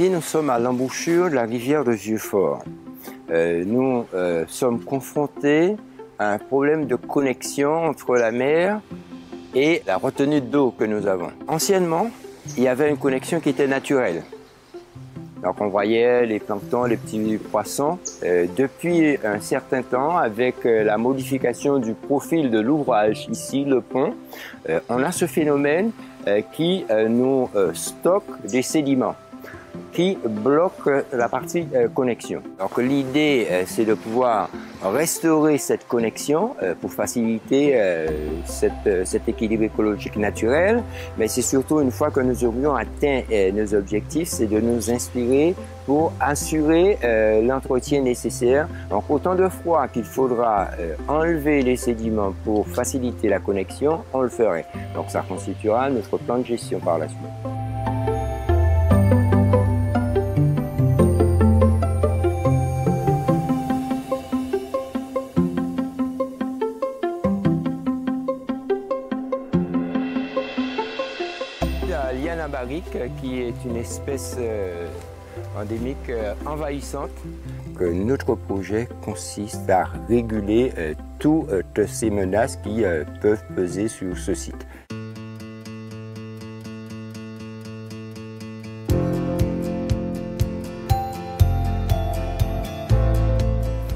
Ici, nous sommes à l'embouchure de la rivière de Vieux-Fort. Nous sommes confrontés à un problème de connexion entre la mer et la retenue d'eau que nous avons. Anciennement, il y avait une connexion qui était naturelle. Donc on voyait les planctons, les petits poissons. Depuis un certain temps, avec la modification du profil de l'ouvrage, ici le pont, on a ce phénomène qui nous stocke des sédiments, qui bloque la partie connexion. Donc l'idée, c'est de pouvoir restaurer cette connexion pour faciliter cet équilibre écologique naturel, mais c'est surtout une fois que nous aurions atteint nos objectifs, c'est de nous inspirer pour assurer l'entretien nécessaire. Donc autant de fois qu'il faudra enlever les sédiments pour faciliter la connexion, on le ferait. Donc ça constituera notre plan de gestion par la suite. La liane abarique, qui est une espèce endémique envahissante. Notre projet consiste à réguler toutes ces menaces qui peuvent peser sur ce site.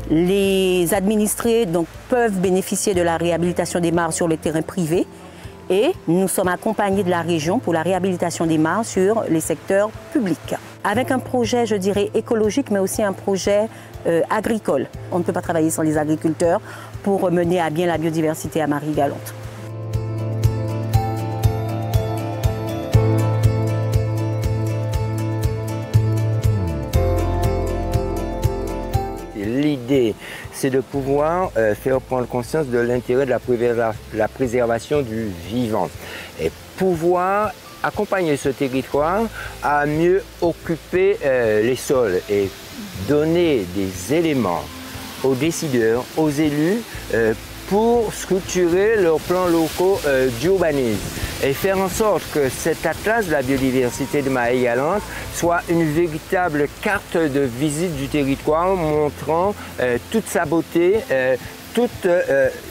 Les administrés peuvent bénéficier de la réhabilitation des mares sur le terrain privé et nous sommes accompagnés de la région pour la réhabilitation des mares sur les secteurs publics. Avec un projet, je dirais, écologique, mais aussi un projet agricole. On ne peut pas travailler sans les agriculteurs pour mener à bien la biodiversité à Marie-Galante. L'idée, c'est de pouvoir faire prendre conscience de l'intérêt de la préservation du vivant et pouvoir accompagner ce territoire à mieux occuper les sols et donner des éléments aux décideurs, aux élus pour structurer leurs plans locaux d'urbanisme et faire en sorte que cet atlas de la biodiversité de Marie-Galante soit une véritable carte de visite du territoire montrant toute sa beauté, toute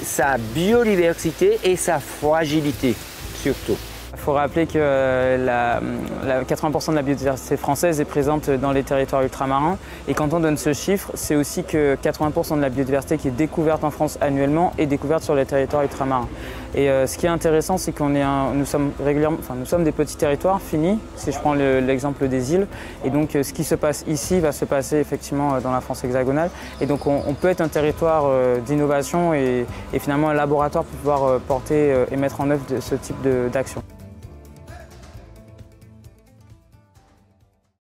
sa biodiversité et sa fragilité surtout. Il faut rappeler que 80% de la biodiversité française est présente dans les territoires ultramarins. Et quand on donne ce chiffre, c'est aussi que 80% de la biodiversité qui est découverte en France annuellement est découverte sur les territoires ultramarins. Et ce qui est intéressant, c'est qu'on est nous sommes des petits territoires finis, si je prends l'exemple des îles. Et donc ce qui se passe ici va se passer effectivement dans la France hexagonale. Et donc on peut être un territoire d'innovation et finalement un laboratoire pour pouvoir porter et mettre en œuvre ce type d'action.